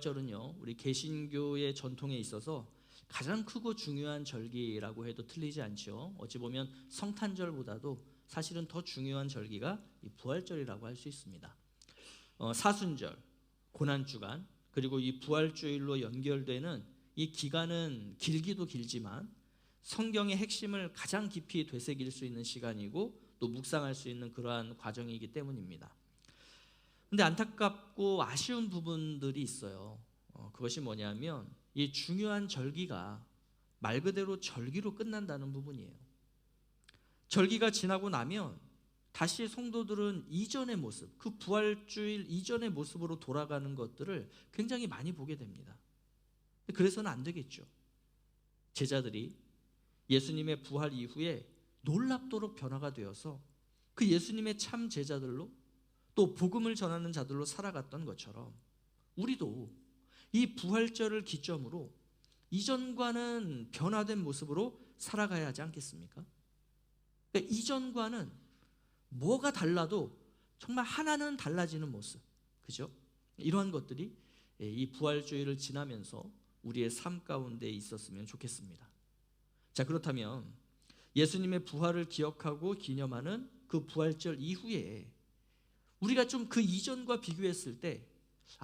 절은요, 우리 개신교의 전통에 있어서 가장 크고 중요한 절기라고 해도 틀리지 않죠. 어찌 보면 성탄절보다도 사실은 더 중요한 절기가 이 부활절이라고 할 수 있습니다. 사순절, 고난주간, 그리고 이 부활주일로 연결되는 이 기간은 길기도 길지만 성경의 핵심을 가장 깊이 되새길 수 있는 시간이고 또 묵상할 수 있는 그러한 과정이기 때문입니다. 근데 안타깝고 아쉬운 부분들이 있어요. 그것이 뭐냐면 이 중요한 절기가 말 그대로 절기로 끝난다는 부분이에요. 절기가 지나고 나면 다시 성도들은 이전의 모습, 그 부활주일 이전의 모습으로 돌아가는 것들을 굉장히 많이 보게 됩니다. 그래서는 안 되겠죠. 제자들이 예수님의 부활 이후에 놀랍도록 변화가 되어서 그 예수님의 참 제자들로 또 복음을 전하는 자들로 살아갔던 것처럼 우리도 이 부활절을 기점으로 이전과는 변화된 모습으로 살아가야 하지 않겠습니까? 그러니까 이전과는 뭐가 달라도 정말 하나는 달라지는 모습, 그죠? 이러한 것들이 이 부활주일을 지나면서 우리의 삶 가운데 있었으면 좋겠습니다. 자, 그렇다면 예수님의 부활을 기억하고 기념하는 그 부활절 이후에 우리가 좀 그 이전과 비교했을 때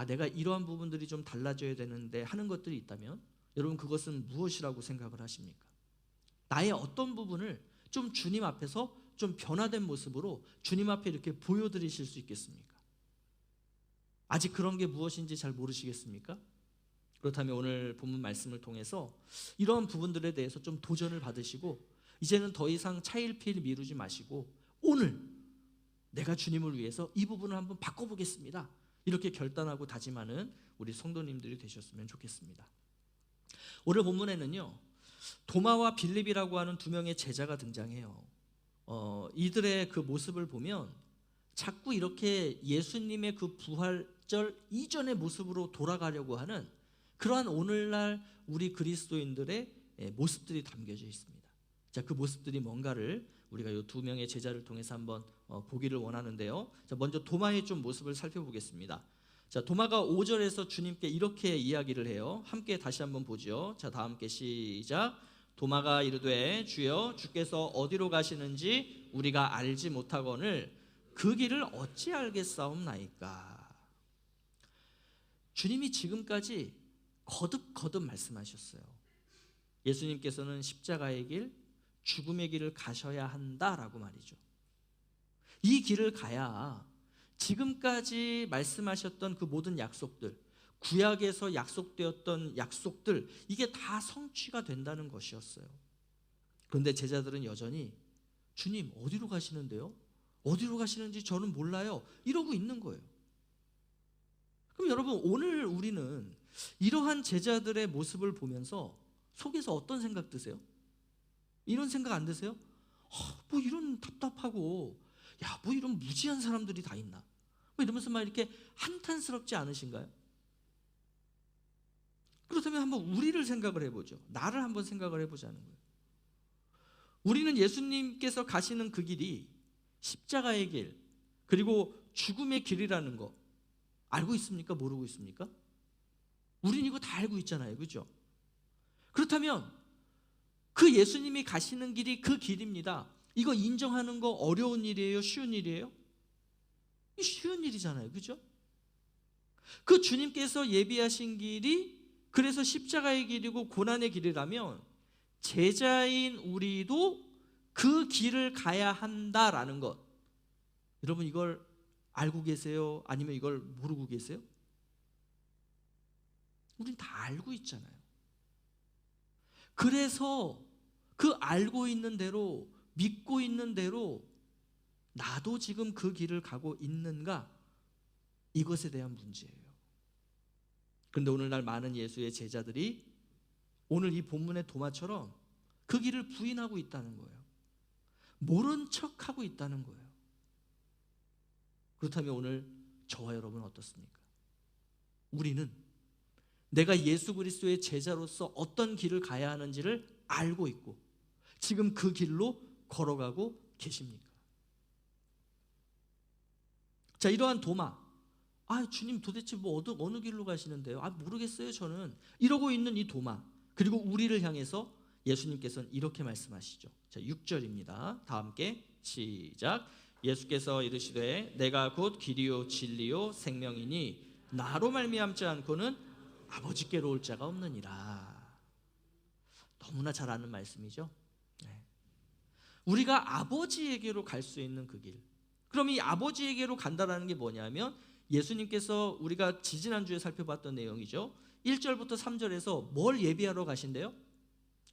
내가 이러한 부분들이 좀 달라져야 되는데 하는 것들이 있다면 여러분 그것은 무엇이라고 생각을 하십니까? 나의 어떤 부분을 좀 주님 앞에서 좀 변화된 모습으로 주님 앞에 이렇게 보여드리실 수 있겠습니까? 아직 그런 게 무엇인지 잘 모르시겠습니까? 그렇다면 오늘 본문 말씀을 통해서 이런 부분들에 대해서 좀 도전을 받으시고 이제는 더 이상 차일피일 미루지 마시고 오늘 내가 주님을 위해서 이 부분을 한번 바꿔보겠습니다, 이렇게 결단하고 다짐하는 우리 성도님들이 되셨으면 좋겠습니다. 오늘 본문에는요, 도마와 빌립이라고 하는 두 명의 제자가 등장해요. 이들의 그 모습을 보면 자꾸 이렇게 예수님의 그 부활절 이전의 모습으로 돌아가려고 하는 그러한 오늘날 우리 그리스도인들의 모습들이 담겨져 있습니다. 자, 그 모습들이 뭔가를 우리가 이 두 명의 제자를 통해서 한번 보기를 원하는데요. 자, 먼저 도마의 좀 모습을 살펴보겠습니다. 자, 도마가 5절에서 주님께 이렇게 이야기를 해요. 함께 다시 한번 보죠. 자, 다 함께 시작. 도마가 이르되 주여, 주께서 어디로 가시는지 우리가 알지 못하거늘 그 길을 어찌 알겠사옵나이까. 주님이 지금까지 거듭거듭 말씀하셨어요. 예수님께서는 십자가의 길, 죽음의 길을 가셔야 한다라고 말이죠. 이 길을 가야 지금까지 말씀하셨던 그 모든 약속들, 구약에서 약속되었던 약속들, 이게 다 성취가 된다는 것이었어요. 그런데 제자들은 여전히 주님 어디로 가시는데요? 어디로 가시는지 저는 몰라요, 이러고 있는 거예요. 그럼 여러분, 오늘 우리는 이러한 제자들의 모습을 보면서 속에서 어떤 생각 드세요? 이런 생각 안 드세요? 뭐 이런 답답하고 뭐 이런 무지한 사람들이 다 있나? 뭐 이러면서 막 이렇게 한탄스럽지 않으신가요? 그렇다면 한번 우리를 생각을 해보죠. 나를 한번 생각을 해보자는 거예요. 우리는 예수님께서 가시는 그 길이 십자가의 길, 그리고 죽음의 길이라는 거 알고 있습니까? 모르고 있습니까? 우린 이거 다 알고 있잖아요, 그죠? 그렇다면 그 예수님이 가시는 길이 그 길입니다. 이거 인정하는 거 어려운 일이에요? 쉬운 일이에요? 쉬운 일이잖아요, 그죠? 그 주님께서 예비하신 길이 그래서 십자가의 길이고 고난의 길이라면 제자인 우리도 그 길을 가야 한다라는 것, 여러분 이걸 알고 계세요? 아니면 이걸 모르고 계세요? 우린 다 알고 있잖아요. 그래서 그 알고 있는 대로, 믿고 있는 대로 나도 지금 그 길을 가고 있는가, 이것에 대한 문제예요. 그런데 오늘날 많은 예수의 제자들이 오늘 이 본문의 도마처럼 그 길을 부인하고 있다는 거예요. 모른 척하고 있다는 거예요. 그렇다면 오늘 저와 여러분은 어떻습니까? 우리는 내가 예수 그리스도의 제자로서 어떤 길을 가야 하는지를 알고 있고 지금 그 길로 걸어가고 계십니까? 자, 이러한 도마, 아, 주님 도대체 뭐 어느 길로 가시는데요? 아, 모르겠어요 저는. 이러고 있는 이 도마, 그리고 우리를 향해서 예수님께서는 이렇게 말씀하시죠. 자, 6절입니다. 다 함께 시작. 예수께서 이르시되 내가 곧 길이요 진리요 생명이니 나로 말미암지 않고는 아버지께로 올 자가 없느니라. 너무나 잘 아는 말씀이죠. 네. 우리가 아버지에게로 갈 수 있는 그 길. 그럼 이 아버지에게로 간다라는 게 뭐냐면, 예수님께서 우리가 지지난주에 살펴봤던 내용이죠. 1절부터 3절에서 뭘 예비하러 가신대요?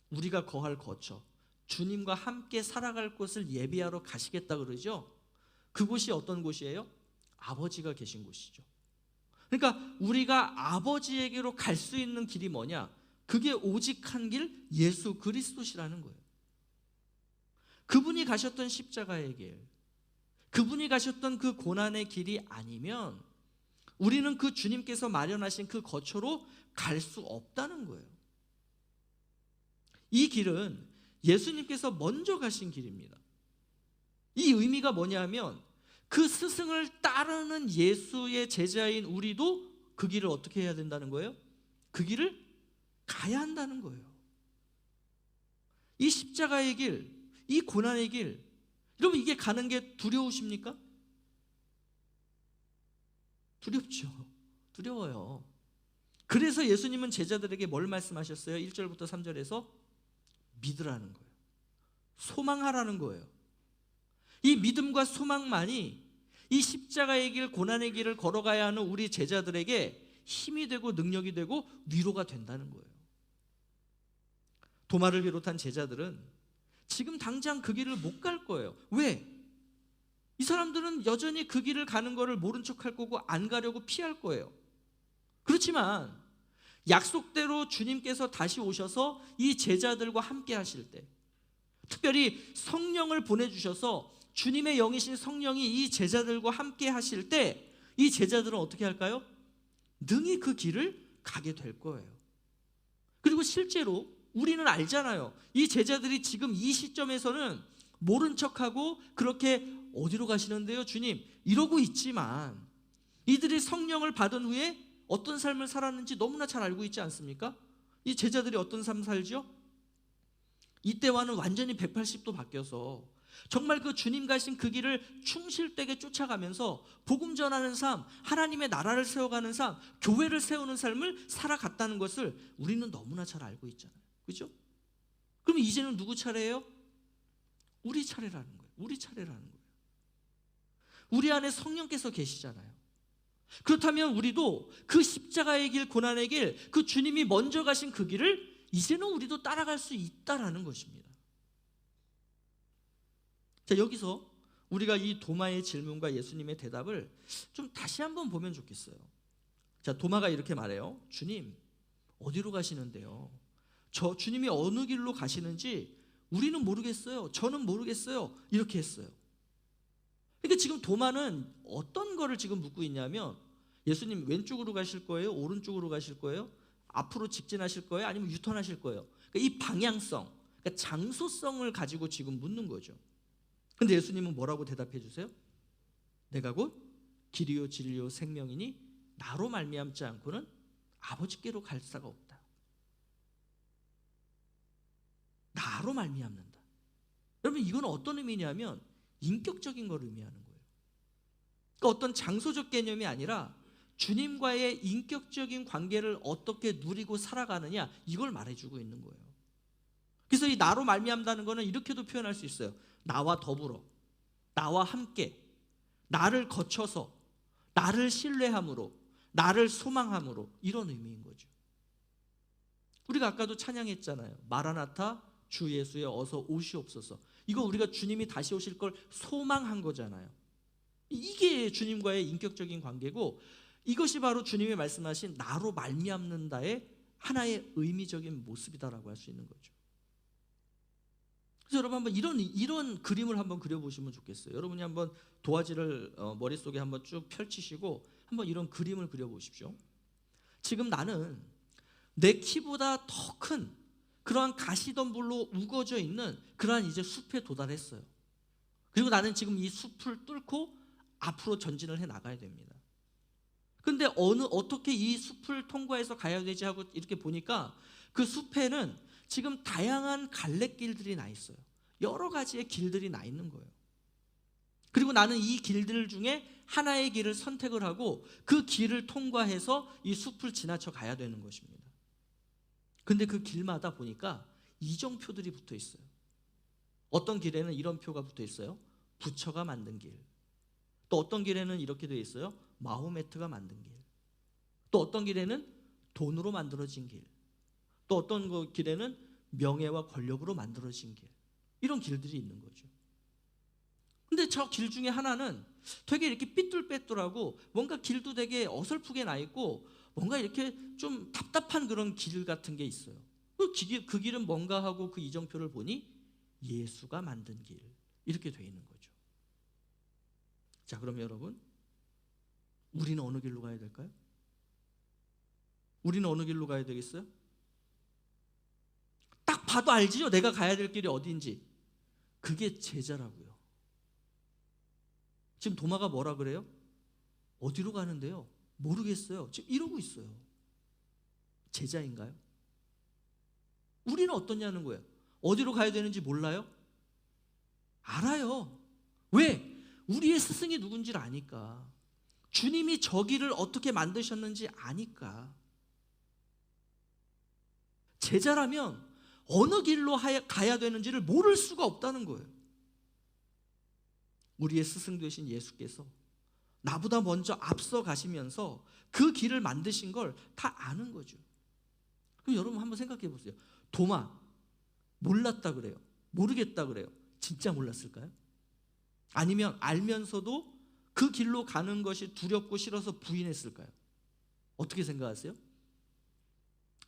우리가 거할 거처, 주님과 함께 살아갈 곳을 예비하러 가시겠다 그러죠. 그곳이 어떤 곳이에요? 아버지가 계신 곳이죠. 그러니까 우리가 아버지에게로 갈 수 있는 길이 뭐냐? 그게 오직 한 길, 예수 그리스도시라는 거예요. 그분이 가셨던 십자가의 길, 그분이 가셨던 그 고난의 길이 아니면 우리는 그 주님께서 마련하신 그 거처로 갈 수 없다는 거예요. 이 길은 예수님께서 먼저 가신 길입니다. 이 의미가 뭐냐면, 그 스승을 따르는 예수의 제자인 우리도 그 길을 어떻게 해야 된다는 거예요? 그 길을 가야 한다는 거예요. 이 십자가의 길, 이 고난의 길, 여러분 이게 가는 게 두려우십니까? 두렵죠. 두려워요. 그래서 예수님은 제자들에게 뭘 말씀하셨어요? 1절부터 3절에서 믿으라는 거예요. 소망하라는 거예요. 이 믿음과 소망만이 이 십자가의 길, 고난의 길을 걸어가야 하는 우리 제자들에게 힘이 되고 능력이 되고 위로가 된다는 거예요. 도마를 비롯한 제자들은 지금 당장 그 길을 못 갈 거예요. 왜? 이 사람들은 여전히 그 길을 가는 거를 모른 척할 거고 안 가려고 피할 거예요. 그렇지만 약속대로 주님께서 다시 오셔서 이 제자들과 함께 하실 때, 특별히 성령을 보내주셔서 주님의 영이신 성령이 이 제자들과 함께 하실 때, 이 제자들은 어떻게 할까요? 능히 그 길을 가게 될 거예요. 그리고 실제로 우리는 알잖아요. 이 제자들이 지금 이 시점에서는 모른 척하고 그렇게 어디로 가시는데요 주님? 이러고 있지만, 이들이 성령을 받은 후에 어떤 삶을 살았는지 너무나 잘 알고 있지 않습니까? 이 제자들이 어떤 삶 살죠? 이때와는 완전히 180도 바뀌어서 정말 그 주님 가신 그 길을 충실되게 쫓아가면서 복음 전하는 삶, 하나님의 나라를 세워가는 삶, 교회를 세우는 삶을 살아갔다는 것을 우리는 너무나 잘 알고 있잖아요. 그렇죠? 그럼 이제는 누구 차례예요? 우리 차례라는 거예요. 우리 차례라는 거예요. 우리 안에 성령께서 계시잖아요. 그렇다면 우리도 그 십자가의 길, 고난의 길, 그 주님이 먼저 가신 그 길을 이제는 우리도 따라갈 수 있다라는 것입니다. 자, 여기서 우리가 이 도마의 질문과 예수님의 대답을 좀 다시 한번 보면 좋겠어요. 자, 도마가 이렇게 말해요. 주님, 어디로 가시는데요? 저 주님이 어느 길로 가시는지 우리는 모르겠어요. 저는 모르겠어요. 이렇게 했어요. 그러니까 지금 도마는 어떤 거를 지금 묻고 있냐면, 예수님 왼쪽으로 가실 거예요? 오른쪽으로 가실 거예요? 앞으로 직진하실 거예요? 아니면 유턴하실 거예요? 그러니까 이 방향성, 그러니까 장소성을 가지고 지금 묻는 거죠. 근데 예수님은 뭐라고 대답해 주세요? 내가 곧 길이요 진리요 생명이니 나로 말미암지 않고는 아버지께로 갈 수가 없다. 나로 말미암는다. 여러분 이건 어떤 의미냐면 인격적인 걸 의미하는 거예요. 그러니까 어떤 장소적 개념이 아니라 주님과의 인격적인 관계를 어떻게 누리고 살아가느냐, 이걸 말해주고 있는 거예요. 그래서 이 나로 말미암다는 거는 이렇게도 표현할 수 있어요. 나와 더불어, 나와 함께, 나를 거쳐서, 나를 신뢰함으로, 나를 소망함으로, 이런 의미인 거죠. 우리가 아까도 찬양했잖아요. 마라나타 주 예수여 어서 오시옵소서. 이거 우리가 주님이 다시 오실 걸 소망한 거잖아요. 이게 주님과의 인격적인 관계고, 이것이 바로 주님이 말씀하신 나로 말미암는다의 하나의 의미적인 모습이다라고 할 수 있는 거죠. 그래서 여러분 한번 이런 그림을 한번 그려보시면 좋겠어요. 여러분이 한번 도화지를 머릿속에 한번 쭉 펼치시고 한번 이런 그림을 그려보십시오. 지금 나는 내 키보다 더 큰 그러한 가시덤불로 우거져 있는 그러한 이제 숲에 도달했어요. 그리고 나는 지금 이 숲을 뚫고 앞으로 전진을 해 나가야 됩니다. 근데 어떻게 이 숲을 통과해서 가야 되지 하고 이렇게 보니까 그 숲에는 지금 다양한 갈래길들이 나 있어요. 여러 가지의 길들이 나 있는 거예요. 그리고 나는 이 길들 중에 하나의 길을 선택을 하고 그 길을 통과해서 이 숲을 지나쳐 가야 되는 것입니다. 근데 그 길마다 보니까 이정표들이 붙어 있어요. 어떤 길에는 이런 표가 붙어 있어요. 부처가 만든 길. 또 어떤 길에는 이렇게 되어 있어요. 마호메트가 만든 길. 또 어떤 길에는 돈으로 만들어진 길. 또 어떤 길에는 명예와 권력으로 만들어진 길. 이런 길들이 있는 거죠. 근데 저 길 중에 하나는 되게 이렇게 삐뚤빼뚤하고 뭔가 길도 되게 어설프게 나 있고 뭔가 이렇게 좀 답답한 그런 길 같은 게 있어요. 그 길은 뭔가 하고 그 이정표를 보니 예수가 만든 길 이렇게 돼 있는 거죠. 자, 그럼 여러분, 우리는 어느 길로 가야 될까요? 우리는 어느 길로 가야 되겠어요? 딱 봐도 알지요, 내가 가야 될 길이 어디인지. 그게 제자라고요. 지금 도마가 뭐라 그래요? 어디로 가는데요? 모르겠어요. 지금 이러고 있어요. 제자인가요? 우리는 어떠냐는 거예요. 어디로 가야 되는지 몰라요? 알아요. 왜? 우리의 스승이 누군지를 아니까. 주님이 저 길을 어떻게 만드셨는지 아니까. 제자라면 어느 길로 가야 되는지를 모를 수가 없다는 거예요. 우리의 스승 되신 예수께서 나보다 먼저 앞서 가시면서 그 길을 만드신 걸 다 아는 거죠. 그럼 여러분 한번 생각해 보세요. 도마 몰랐다 그래요? 모르겠다 그래요? 진짜 몰랐을까요? 아니면 알면서도 그 길로 가는 것이 두렵고 싫어서 부인했을까요? 어떻게 생각하세요?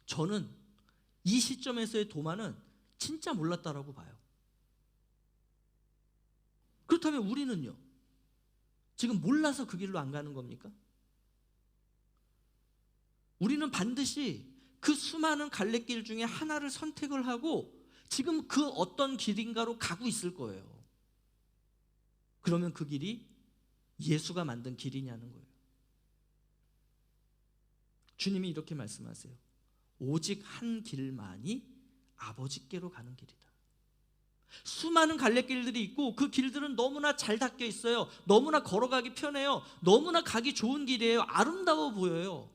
저는 이 시점에서의 도마는 진짜 몰랐다라고 봐요. 그렇다면 우리는요? 지금 몰라서 그 길로 안 가는 겁니까? 우리는 반드시 그 수많은 갈래길 중에 하나를 선택을 하고 지금 그 어떤 길인가로 가고 있을 거예요. 그러면 그 길이 예수가 만든 길이냐는 거예요. 주님이 이렇게 말씀하세요. 오직 한 길만이 아버지께로 가는 길이다. 수많은 갈래길들이 있고 그 길들은 너무나 잘 닦여 있어요. 너무나 걸어가기 편해요. 너무나 가기 좋은 길이에요. 아름다워 보여요.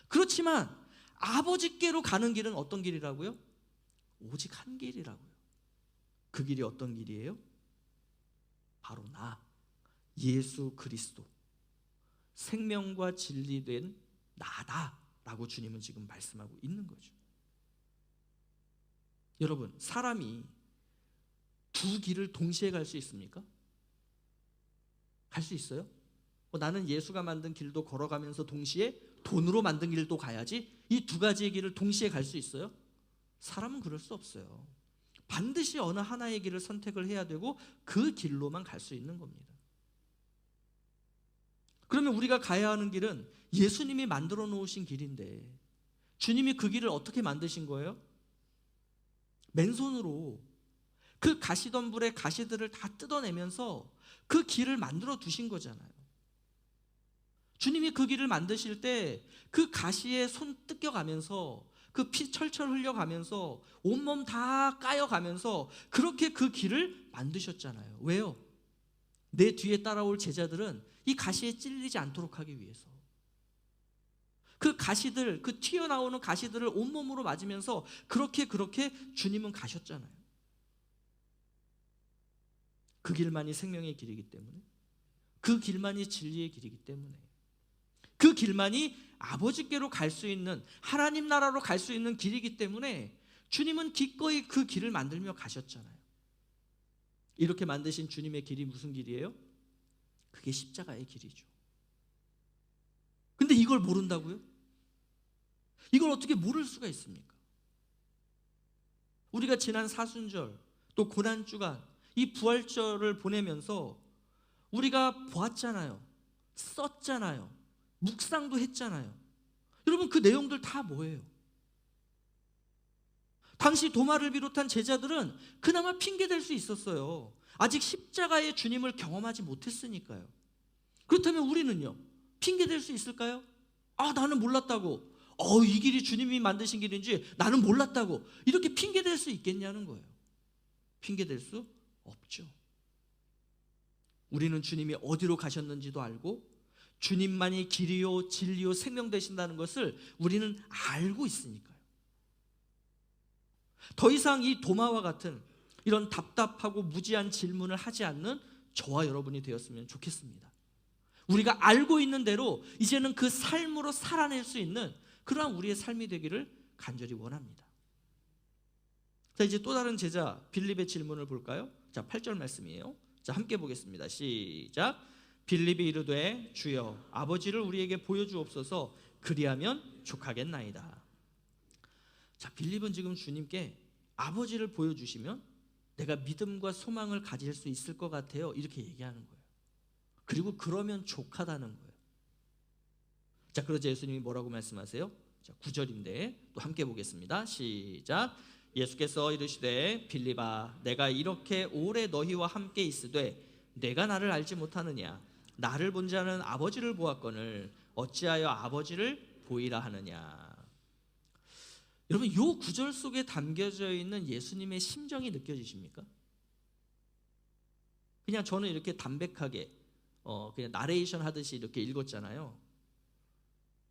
그렇지만 아버지께로 가는 길은 어떤 길이라고요? 오직 한 길이라고요. 그 길이 어떤 길이에요? 바로 나, 예수 그리스도, 생명과 진리된 나다라고 주님은 지금 말씀하고 있는 거죠. 여러분, 사람이 두 길을 동시에 갈 수 있습니까? 갈 수 있어요? 나는 예수가 만든 길도 걸어가면서 동시에 돈으로 만든 길도 가야지, 이 두 가지의 길을 동시에 갈 수 있어요? 사람은 그럴 수 없어요. 반드시 어느 하나의 길을 선택을 해야 되고 그 길로만 갈 수 있는 겁니다. 그러면 우리가 가야 하는 길은 예수님이 만들어 놓으신 길인데 주님이 그 길을 어떻게 만드신 거예요? 맨손으로 그 가시덤불의 가시들을 다 뜯어내면서 그 길을 만들어 두신 거잖아요. 주님이 그 길을 만드실 때 그 가시에 손 뜯겨가면서 그 피 철철 흘려가면서 온몸 다 까여가면서 그렇게 그 길을 만드셨잖아요. 왜요? 내 뒤에 따라올 제자들은 이 가시에 찔리지 않도록 하기 위해서. 그 가시들, 그 튀어나오는 가시들을 온몸으로 맞으면서 그렇게 주님은 가셨잖아요. 그 길만이 생명의 길이기 때문에, 그 길만이 진리의 길이기 때문에, 그 길만이 아버지께로 갈 수 있는, 하나님 나라로 갈 수 있는 길이기 때문에 주님은 기꺼이 그 길을 만들며 가셨잖아요. 이렇게 만드신 주님의 길이 무슨 길이에요? 그게 십자가의 길이죠. 근데 이걸 모른다고요? 이걸 어떻게 모를 수가 있습니까? 우리가 지난 사순절 또 고난주간 이 부활절을 보내면서 우리가 보았잖아요. 썼잖아요. 묵상도 했잖아요. 여러분, 그 내용들 다 뭐예요? 당시 도마를 비롯한 제자들은 그나마 핑계댈 수 있었어요. 아직 십자가의 주님을 경험하지 못했으니까요. 그렇다면 우리는요? 핑계댈 수 있을까요? 나는 몰랐다고. 이 길이 주님이 만드신 길인지 나는 몰랐다고. 이렇게 핑계댈 수 있겠냐는 거예요. 핑계댈 수 없죠. 우리는 주님이 어디로 가셨는지도 알고 주님만이 길이요 진리요 생명 되신다는 것을 우리는 알고 있으니까요. 더 이상 이 도마와 같은 이런 답답하고 무지한 질문을 하지 않는 저와 여러분이 되었으면 좋겠습니다. 우리가 알고 있는 대로 이제는 그 삶으로 살아낼 수 있는 그러한 우리의 삶이 되기를 간절히 원합니다. 자, 이제 또 다른 제자 빌립의 질문을 볼까요? 자, 8절 말씀이에요. 자, 함께 보겠습니다. 시작. 빌립이 이르되 주여 아버지를 우리에게 보여주옵소서. 그리하면 족하겠나이다. 자, 빌립은 지금 주님께 아버지를 보여주시면 내가 믿음과 소망을 가질 수 있을 것 같아요, 이렇게 얘기하는 거예요. 그리고 그러면 족하다는 거예요. 자, 그러자 예수님이 뭐라고 말씀하세요? 자, 9절인데 또 함께 보겠습니다. 시작. 예수께서 이르시되 빌립아 내가 이렇게 오래 너희와 함께 있으되 내가 나를 알지 못하느냐? 나를 본 자는 아버지를 보았거늘 어찌하여 아버지를 보이라 하느냐? 여러분, 이 9절 속에 담겨져 있는 예수님의 심정이 느껴지십니까? 그냥 저는 이렇게 담백하게 그냥 나레이션 하듯이 이렇게 읽었잖아요.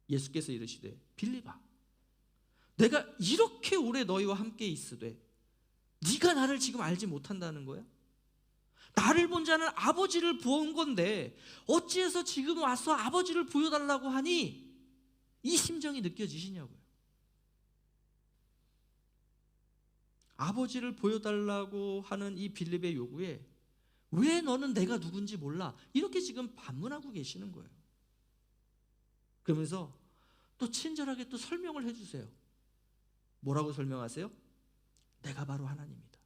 예수께서 이르시되 빌립아 내가 이렇게 오래 너희와 함께 있으되 네가 나를 지금 알지 못한다는 거야? 나를 본 자는 아버지를 본 건데 어찌해서 지금 와서 아버지를 보여달라고 하니? 이 심정이 느껴지시냐고요. 아버지를 보여달라고 하는 이 빌립의 요구에 왜 너는 내가 누군지 몰라? 이렇게 지금 반문하고 계시는 거예요. 그러면서 또 친절하게 또 설명을 해주세요. 뭐라고 설명하세요? 내가 바로 하나님이다.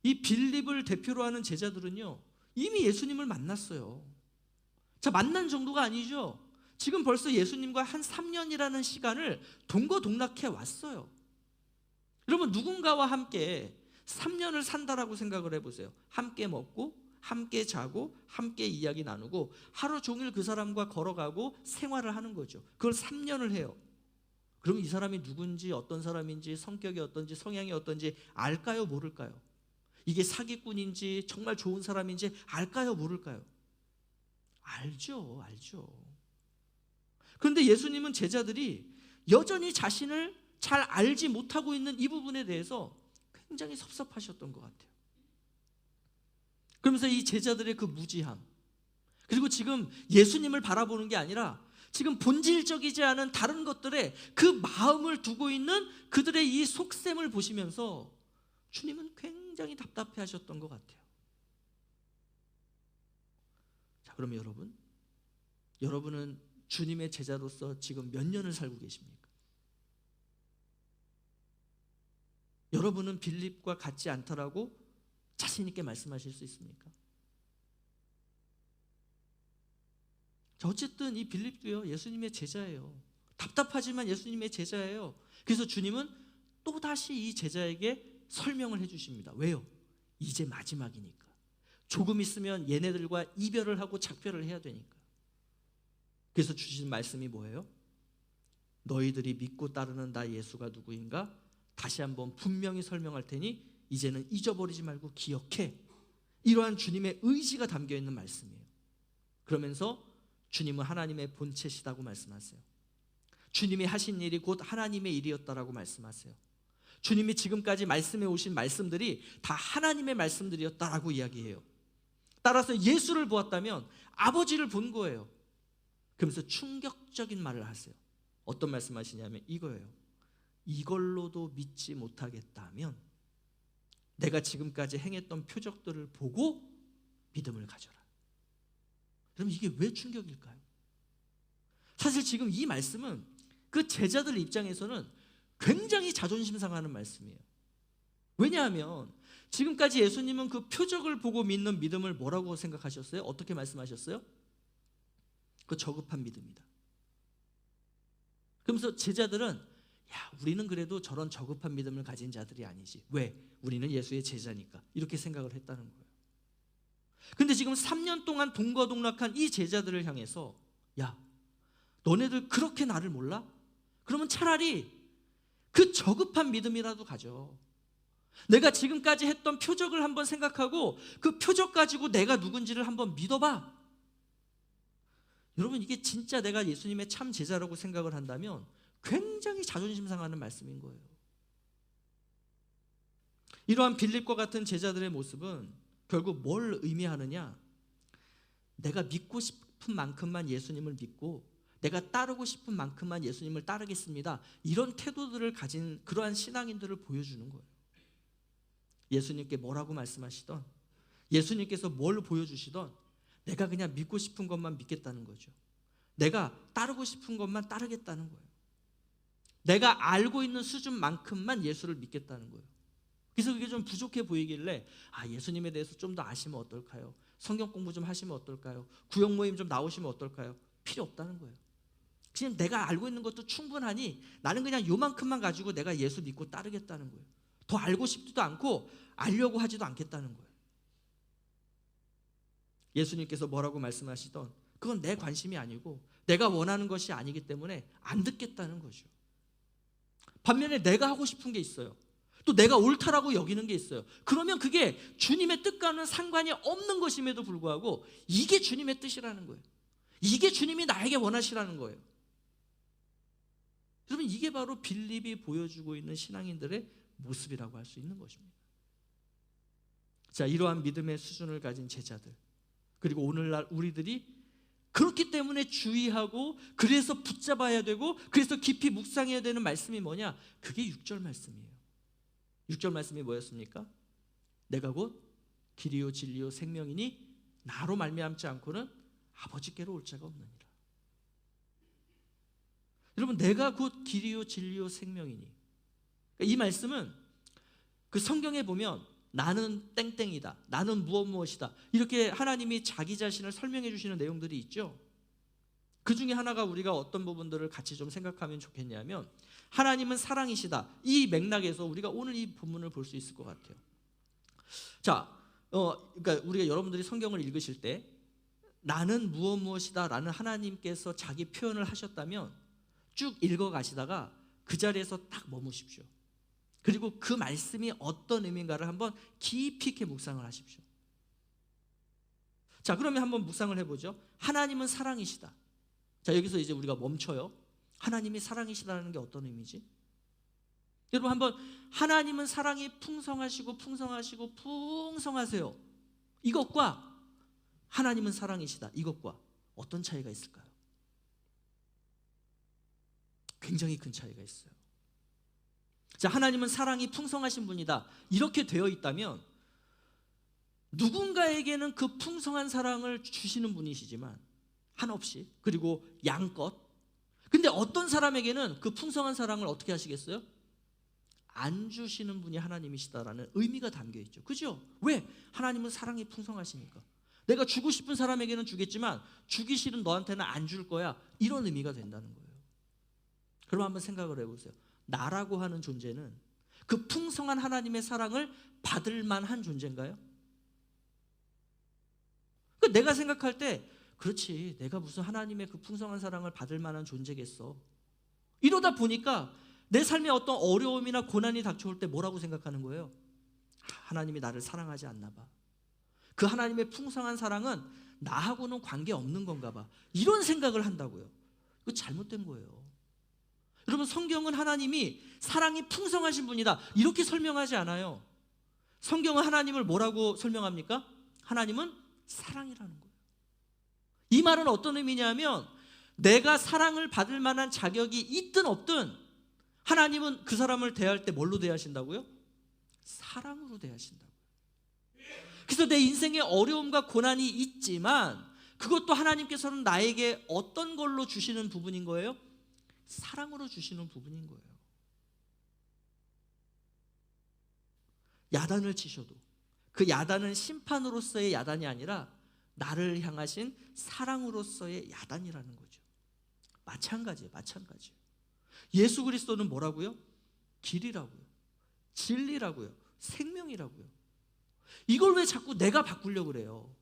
이 빌립을 대표로 하는 제자들은요 이미 예수님을 만났어요. 자, 만난 정도가 아니죠. 지금 벌써 예수님과 한 3년이라는 시간을 동거동락해 왔어요. 여러분, 누군가와 함께 3년을 산다라고 생각을 해보세요. 함께 먹고 함께 자고 함께 이야기 나누고 하루 종일 그 사람과 걸어가고 생활을 하는 거죠. 그걸 3년을 해요. 그러면 이 사람이 누군지, 어떤 사람인지, 성격이 어떤지, 성향이 어떤지 알까요, 모를까요? 이게 사기꾼인지 정말 좋은 사람인지 알까요, 모를까요? 알죠. 그런데 예수님은 제자들이 여전히 자신을 잘 알지 못하고 있는 이 부분에 대해서 굉장히 섭섭하셨던 것 같아요. 그러면서 이 제자들의 그 무지함, 그리고 지금 예수님을 바라보는 게 아니라 지금 본질적이지 않은 다른 것들에 그 마음을 두고 있는 그들의 이 속셈을 보시면서 주님은 굉장히 답답해 하셨던 것 같아요. 자, 그러면 여러분은 주님의 제자로서 지금 몇 년을 살고 계십니까? 여러분은 빌립과 같지 않다라고 자신 있게 말씀하실 수 있습니까? 자, 어쨌든 이 빌립도요 예수님의 제자예요. 답답하지만 예수님의 제자예요. 그래서 주님은 또다시 이 제자에게 설명을 해주십니다. 왜요? 이제 마지막이니까. 조금 있으면 얘네들과 이별을 하고 작별을 해야 되니까. 그래서 주신 말씀이 뭐예요? 너희들이 믿고 따르는 나 예수가 누구인가? 다시 한번 분명히 설명할 테니 이제는 잊어버리지 말고 기억해. 이러한 주님의 의지가 담겨있는 말씀이에요. 그러면서 주님은 하나님의 본체시다고 말씀하세요. 주님이 하신 일이 곧 하나님의 일이었다라고 말씀하세요. 주님이 지금까지 말씀해 오신 말씀들이 다 하나님의 말씀들이었다라고 이야기해요. 따라서 예수를 보았다면 아버지를 본 거예요. 그러면서 충격적인 말을 하세요. 어떤 말씀하시냐면 이거예요. 이걸로도 믿지 못하겠다면 내가 지금까지 행했던 표적들을 보고 믿음을 가져라. 그럼 이게 왜 충격일까요? 사실 지금 이 말씀은 그 제자들 입장에서는 굉장히 자존심 상하는 말씀이에요. 왜냐하면 지금까지 예수님은 그 표적을 보고 믿는 믿음을 뭐라고 생각하셨어요? 어떻게 말씀하셨어요? 그 저급한 믿음이다. 그러면서 제자들은 우리는 그래도 저런 저급한 믿음을 가진 자들이 아니지. 왜? 우리는 예수의 제자니까. 이렇게 생각을 했다는 거예요. 근데 지금 3년 동안 동거동락한 이 제자들을 향해서 너네들 그렇게 나를 몰라? 그러면 차라리 그 저급한 믿음이라도 가져. 내가 지금까지 했던 표적을 한번 생각하고 그 표적 가지고 내가 누군지를 한번 믿어봐. 여러분, 이게 진짜 내가 예수님의 참 제자라고 생각을 한다면 굉장히 자존심 상하는 말씀인 거예요. 이러한 빌립과 같은 제자들의 모습은 결국 뭘 의미하느냐? 내가 믿고 싶은 만큼만 예수님을 믿고 내가 따르고 싶은 만큼만 예수님을 따르겠습니다, 이런 태도들을 가진 그러한 신앙인들을 보여주는 거예요. 예수님께 뭐라고 말씀하시던, 예수님께서 뭘 보여주시던 내가 그냥 믿고 싶은 것만 믿겠다는 거죠. 내가 따르고 싶은 것만 따르겠다는 거예요. 내가 알고 있는 수준만큼만 예수를 믿겠다는 거예요. 그래서 그게 좀 부족해 보이길래 예수님에 대해서 좀 더 아시면 어떨까요? 성경 공부 좀 하시면 어떨까요? 구역 모임 좀 나오시면 어떨까요? 필요 없다는 거예요. 그냥 내가 알고 있는 것도 충분하니 나는 그냥 요만큼만 가지고 내가 예수 믿고 따르겠다는 거예요. 더 알고 싶지도 않고 알려고 하지도 않겠다는 거예요. 예수님께서 뭐라고 말씀하시던 그건 내 관심이 아니고 내가 원하는 것이 아니기 때문에 안 듣겠다는 거죠. 반면에 내가 하고 싶은 게 있어요. 또 내가 옳다라고 여기는 게 있어요. 그러면 그게 주님의 뜻과는 상관이 없는 것임에도 불구하고 이게 주님의 뜻이라는 거예요. 이게 주님이 나에게 원하시라는 거예요. 여러분, 이게 바로 빌립이 보여주고 있는 신앙인들의 모습이라고 할 수 있는 것입니다. 자, 이러한 믿음의 수준을 가진 제자들, 그리고 오늘날 우리들이 그렇기 때문에 주의하고 그래서 붙잡아야 되고 그래서 깊이 묵상해야 되는 말씀이 뭐냐? 그게 6절 말씀이에요. 6절 말씀이 뭐였습니까? 내가 곧 길이요 진리요 생명이니 나로 말미암지 않고는 아버지께로 올 자가 없느니라. 여러분, 내가 곧 길이요 진리요 생명이니, 이 말씀은 그 성경에 보면 나는 땡땡이다, 나는 무엇이다, 이렇게 하나님이 자기 자신을 설명해 주시는 내용들이 있죠. 그 중에 하나가 우리가 어떤 부분들을 같이 좀 생각하면 좋겠냐면, 하나님은 사랑이시다, 이 맥락에서 우리가 오늘 이 본문을 볼 수 있을 것 같아요. 자, 그러니까 우리가 여러분들이 성경을 읽으실 때 나는 무엇이다 라는 하나님께서 자기 표현을 하셨다면 쭉 읽어 가시다가 그 자리에서 딱 머무십시오. 그리고 그 말씀이 어떤 의미인가를 한번 깊이 있게 묵상을 하십시오. 자, 그러면 한번 묵상을 해보죠. 하나님은 사랑이시다. 자, 여기서 이제 우리가 멈춰요. 하나님이 사랑이시다는 게 어떤 의미지? 여러분, 한번 하나님은 사랑이 풍성하시고 풍성하시고 풍성하세요, 이것과 하나님은 사랑이시다, 이것과 어떤 차이가 있을까요? 굉장히 큰 차이가 있어요. 자, 하나님은 사랑이 풍성하신 분이다, 이렇게 되어 있다면 누군가에게는 그 풍성한 사랑을 주시는 분이시지만 한없이, 그리고 양껏, 근데 어떤 사람에게는 그 풍성한 사랑을 어떻게 하시겠어요? 안 주시는 분이 하나님이시다라는 의미가 담겨 있죠. 그죠? 왜? 하나님은 사랑이 풍성하시니까. 내가 주고 싶은 사람에게는 주겠지만 주기 싫은 너한테는 안 줄 거야, 이런 의미가 된다는 거예요. 그럼 한번 생각을 해보세요. 나라고 하는 존재는 그 풍성한 하나님의 사랑을 받을 만한 존재인가요? 그러니까 내가 생각할 때 그렇지, 내가 무슨 하나님의 그 풍성한 사랑을 받을 만한 존재겠어, 이러다 보니까 내 삶에 어떤 어려움이나 고난이 닥쳐올 때 뭐라고 생각하는 거예요? 하나님이 나를 사랑하지 않나 봐, 그 하나님의 풍성한 사랑은 나하고는 관계없는 건가 봐, 이런 생각을 한다고요. 이거 잘못된 거예요. 여러분, 성경은 하나님이 사랑이 풍성하신 분이다 이렇게 설명하지 않아요. 성경은 하나님을 뭐라고 설명합니까? 하나님은 사랑이라는 거예요. 이 말은 어떤 의미냐면 내가 사랑을 받을 만한 자격이 있든 없든 하나님은 그 사람을 대할 때 뭘로 대하신다고요? 사랑으로 대하신다고요. 그래서 내 인생에 어려움과 고난이 있지만 그것도 하나님께서는 나에게 어떤 걸로 주시는 부분인 거예요? 사랑으로 주시는 부분인 거예요. 야단을 치셔도 그 야단은 심판으로서의 야단이 아니라 나를 향하신 사랑으로서의 야단이라는 거죠. 마찬가지예요. 예수 그리스도는 뭐라고요? 길이라고요, 진리라고요, 생명이라고요. 이걸 왜 자꾸 내가 바꾸려고 그래요?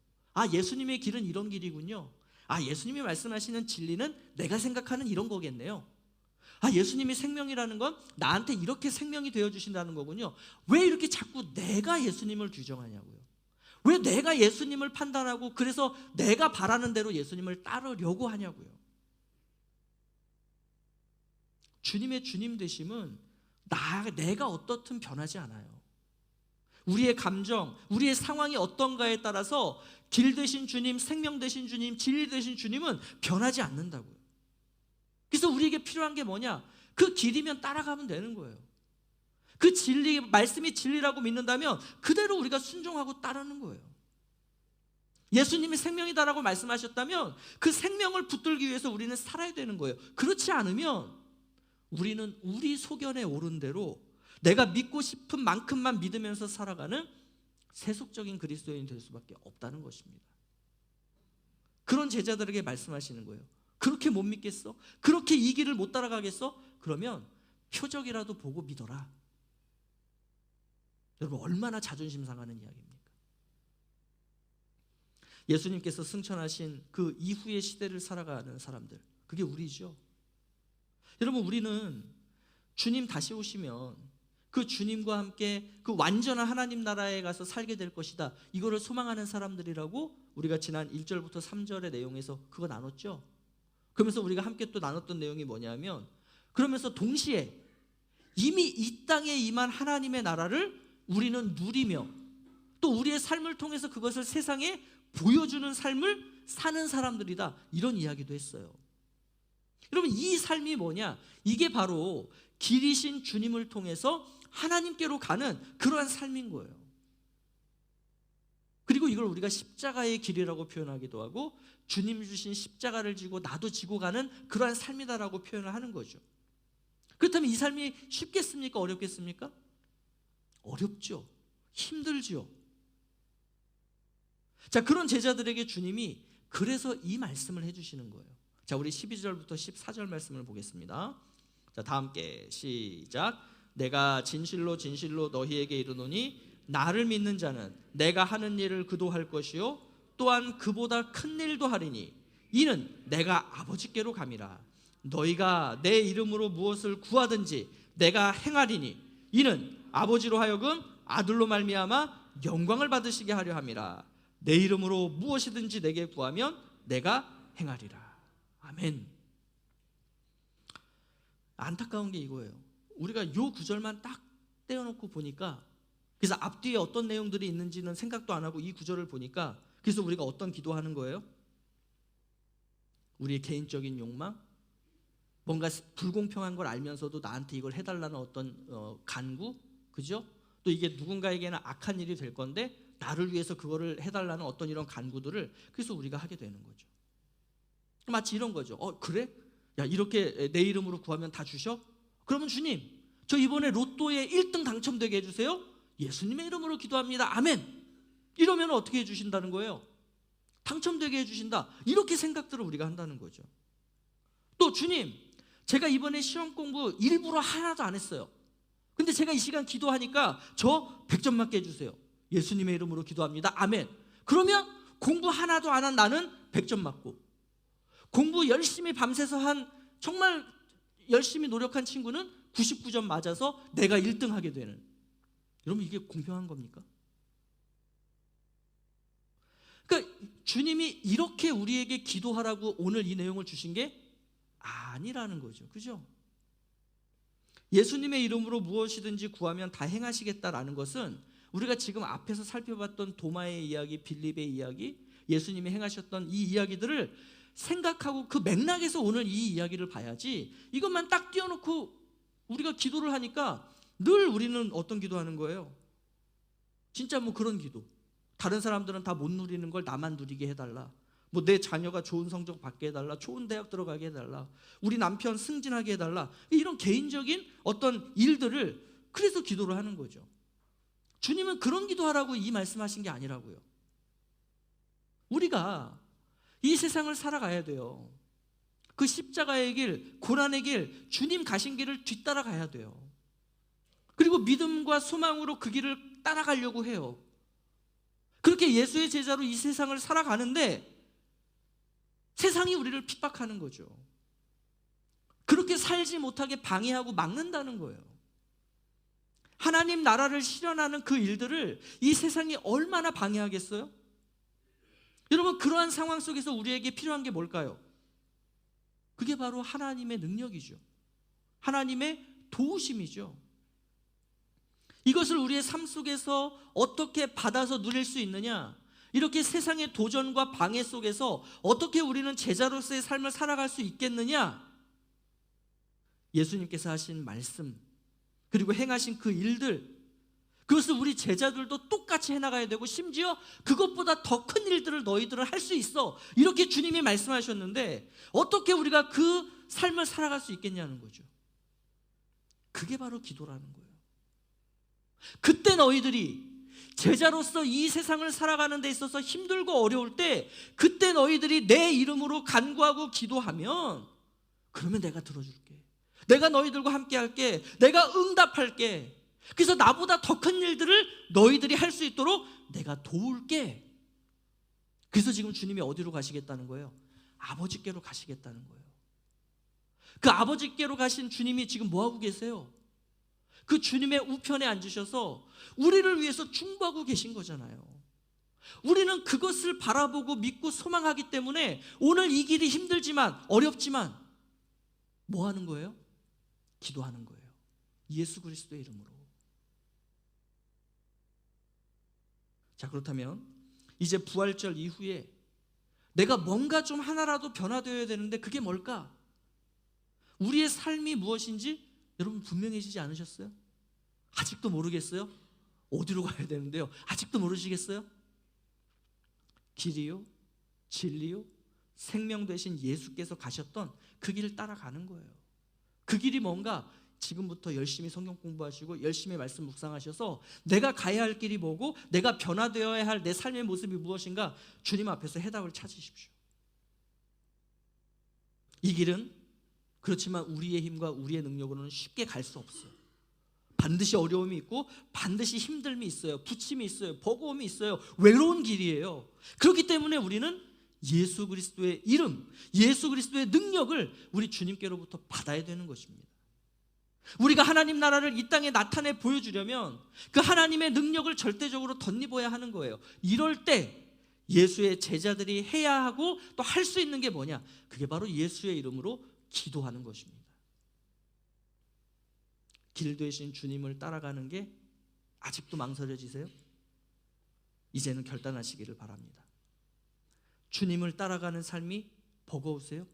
예수님의 길은 이런 길이군요, 예수님이 말씀하시는 진리는 내가 생각하는 이런 거겠네요. 예수님이 생명이라는 건 나한테 이렇게 생명이 되어주신다는 거군요. 왜 이렇게 자꾸 내가 예수님을 규정하냐고요. 왜 내가 예수님을 판단하고 그래서 내가 바라는 대로 예수님을 따르려고 하냐고요. 주님의 주님 되심은 내가 어떻든 변하지 않아요. 우리의 감정, 우리의 상황이 어떤가에 따라서 길 되신 주님, 생명 되신 주님, 진리 되신 주님은 변하지 않는다고요. 그래서 우리에게 필요한 게 뭐냐? 그 길이면 따라가면 되는 거예요. 그 진리, 말씀이 진리라고 믿는다면 그대로 우리가 순종하고 따르는 거예요. 예수님이 생명이다라고 말씀하셨다면 그 생명을 붙들기 위해서 우리는 살아야 되는 거예요. 그렇지 않으면 우리는 우리 소견에 오른 대로 내가 믿고 싶은 만큼만 믿으면서 살아가는 세속적인 그리스도인이 될 수밖에 없다는 것입니다. 그런 제자들에게 말씀하시는 거예요. 그렇게 못 믿겠어? 그렇게 이 길을 못 따라가겠어? 그러면 표적이라도 보고 믿어라. 여러분, 얼마나 자존심 상하는 이야기입니까? 예수님께서 승천하신 그 이후의 시대를 살아가는 사람들, 그게 우리죠. 여러분, 우리는 주님 다시 오시면 그 주님과 함께 그 완전한 하나님 나라에 가서 살게 될 것이다, 이거를 소망하는 사람들이라고 우리가 지난 1절부터 3절의 내용에서 그거 나눴죠. 그러면서 우리가 함께 또 나눴던 내용이 뭐냐면, 그러면서 동시에 이미 이 땅에 임한 하나님의 나라를 우리는 누리며 또 우리의 삶을 통해서 그것을 세상에 보여주는 삶을 사는 사람들이다, 이런 이야기도 했어요. 여러분, 이 삶이 뭐냐? 이게 바로 길이신 주님을 통해서 하나님께로 가는 그러한 삶인 거예요. 그리고 이걸 우리가 십자가의 길이라고 표현하기도 하고, 주님 주신 십자가를 지고 나도 지고 가는 그러한 삶이다라고 표현을 하는 거죠. 그렇다면 이 삶이 쉽겠습니까? 어렵겠습니까? 어렵죠. 힘들죠. 자, 그런 제자들에게 주님이 그래서 이 말씀을 해주시는 거예요. 자, 우리 12절부터 14절 말씀을 보겠습니다. 자, 다 함께 시작. 내가 진실로 진실로 너희에게 이르노니 나를 믿는 자는 내가 하는 일을 그도 할 것이요 또한 그보다 큰 일도 하리니 이는 내가 아버지께로 감이라. 너희가 내 이름으로 무엇을 구하든지 내가 행하리니 이는 아버지로 하여금 아들로 말미암아 영광을 받으시게 하려 함이라. 내 이름으로 무엇이든지 내게 구하면 내가 행하리라. 아멘. 안타까운 게 이거예요. 우리가 요 구절만 딱 떼어놓고 보니까, 그래서 앞뒤에 어떤 내용들이 있는지는 생각도 안 하고 이 구절을 보니까, 그래서 우리가 어떤 기도하는 거예요? 우리의 개인적인 욕망, 뭔가 불공평한 걸 알면서도 나한테 이걸 해달라는 어떤 간구, 그죠? 또 이게 누군가에게는 악한 일이 될 건데 나를 위해서 그거를 해달라는 어떤 이런 간구들을 그래서 우리가 하게 되는 거죠. 마치 이런 거죠. 그래? 야, 이렇게 내 이름으로 구하면 다 주셔? 그러면 주님, 저 이번에 로또에 1등 당첨되게 해주세요. 예수님의 이름으로 기도합니다. 아멘. 이러면 어떻게 해주신다는 거예요? 당첨되게 해주신다. 이렇게 생각들을 우리가 한다는 거죠. 또 주님, 제가 이번에 시험 공부 일부러 하나도 안 했어요. 근데 제가 이 시간 기도하니까 저 100점 맞게 해주세요. 예수님의 이름으로 기도합니다. 아멘. 그러면 공부 하나도 안 한 나는 100점 맞고, 공부 열심히 밤새서 한 정말 열심히 노력한 친구는 99점 맞아서 내가 1등 하게 되는. 여러분, 이게 공평한 겁니까? 그러니까 주님이 이렇게 우리에게 기도하라고 오늘 이 내용을 주신 게 아니라는 거죠. 그죠? 예수님의 이름으로 무엇이든지 구하면 다 행하시겠다라는 것은 우리가 지금 앞에서 살펴봤던 도마의 이야기, 빌립의 이야기, 예수님이 행하셨던 이 이야기들을 생각하고 그 맥락에서 오늘 이 이야기를 봐야지, 이것만 딱 띄워놓고 우리가 기도를 하니까 늘 우리는 어떤 기도하는 거예요? 진짜 뭐 그런 기도. 다른 사람들은 다 못 누리는 걸 나만 누리게 해달라. 뭐 내 자녀가 좋은 성적 받게 해달라. 좋은 대학 들어가게 해달라. 우리 남편 승진하게 해달라. 이런 개인적인 어떤 일들을 그래서 기도를 하는 거죠. 주님은 그런 기도하라고 이 말씀하신 게 아니라고요. 우리가 이 세상을 살아가야 돼요. 그 십자가의 길, 고난의 길, 주님 가신 길을 뒤따라 가야 돼요. 그리고 믿음과 소망으로 그 길을 따라가려고 해요. 그렇게 예수의 제자로 이 세상을 살아가는데 세상이 우리를 핍박하는 거죠. 그렇게 살지 못하게 방해하고 막는다는 거예요. 하나님 나라를 실현하는 그 일들을 이 세상이 얼마나 방해하겠어요? 여러분, 그러한 상황 속에서 우리에게 필요한 게 뭘까요? 그게 바로 하나님의 능력이죠. 하나님의 도우심이죠. 이것을 우리의 삶 속에서 어떻게 받아서 누릴 수 있느냐? 이렇게 세상의 도전과 방해 속에서 어떻게 우리는 제자로서의 삶을 살아갈 수 있겠느냐? 예수님께서 하신 말씀, 그리고 행하신 그 일들, 그것을 우리 제자들도 똑같이 해나가야 되고, 심지어 그것보다 더 큰 일들을 너희들은 할 수 있어, 이렇게 주님이 말씀하셨는데 어떻게 우리가 그 삶을 살아갈 수 있겠냐는 거죠. 그게 바로 기도라는 거예요. 그때 너희들이 제자로서 이 세상을 살아가는 데 있어서 힘들고 어려울 때, 그때 너희들이 내 이름으로 간구하고 기도하면, 그러면 내가 들어줄게. 내가 너희들과 함께 할게. 내가 응답할게. 그래서 나보다 더 큰 일들을 너희들이 할 수 있도록 내가 도울게. 그래서 지금 주님이 어디로 가시겠다는 거예요? 아버지께로 가시겠다는 거예요. 그 아버지께로 가신 주님이 지금 뭐하고 계세요? 그 주님의 우편에 앉으셔서 우리를 위해서 중보하고 계신 거잖아요. 우리는 그것을 바라보고 믿고 소망하기 때문에 오늘 이 길이 힘들지만, 어렵지만 뭐 하는 거예요? 기도하는 거예요. 예수 그리스도의 이름으로. 자, 그렇다면 이제 부활절 이후에 내가 뭔가 좀 하나라도 변화되어야 되는데 그게 뭘까? 우리의 삶이 무엇인지 여러분 분명해지지 않으셨어요? 아직도 모르겠어요? 어디로 가야 되는데요? 아직도 모르시겠어요? 길이요, 진리요, 생명 되신 예수께서 가셨던 그 길을 따라가는 거예요. 그 길이 뭔가? 지금부터 열심히 성경 공부하시고 열심히 말씀 묵상하셔서 내가 가야 할 길이 뭐고, 내가 변화되어야 할 내 삶의 모습이 무엇인가, 주님 앞에서 해답을 찾으십시오. 이 길은 그렇지만 우리의 힘과 우리의 능력으로는 쉽게 갈 수 없어요. 반드시 어려움이 있고 반드시 힘듦이 있어요. 부침이 있어요. 버거움이 있어요. 외로운 길이에요. 그렇기 때문에 우리는 예수 그리스도의 이름, 예수 그리스도의 능력을 우리 주님께로부터 받아야 되는 것입니다. 우리가 하나님 나라를 이 땅에 나타내 보여주려면 그 하나님의 능력을 절대적으로 덧입어야 하는 거예요. 이럴 때 예수의 제자들이 해야 하고 또 할 수 있는 게 뭐냐? 그게 바로 예수의 이름으로 기도하는 것입니다. 길 되신 주님을 따라가는 게 아직도 망설여지세요? 이제는 결단하시기를 바랍니다. 주님을 따라가는 삶이 버거우세요?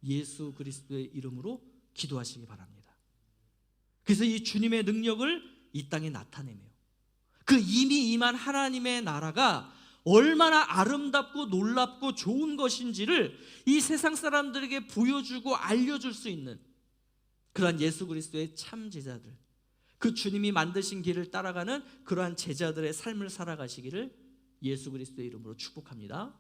예수 그리스도의 이름으로 기도하시기 바랍니다. 그래서 이 주님의 능력을 이 땅에 나타내며 그 이미 임한 하나님의 나라가 얼마나 아름답고 놀랍고 좋은 것인지를 이 세상 사람들에게 보여주고 알려줄 수 있는 그러한 예수 그리스도의 참 제자들, 그 주님이 만드신 길을 따라가는 그러한 제자들의 삶을 살아가시기를 예수 그리스도의 이름으로 축복합니다.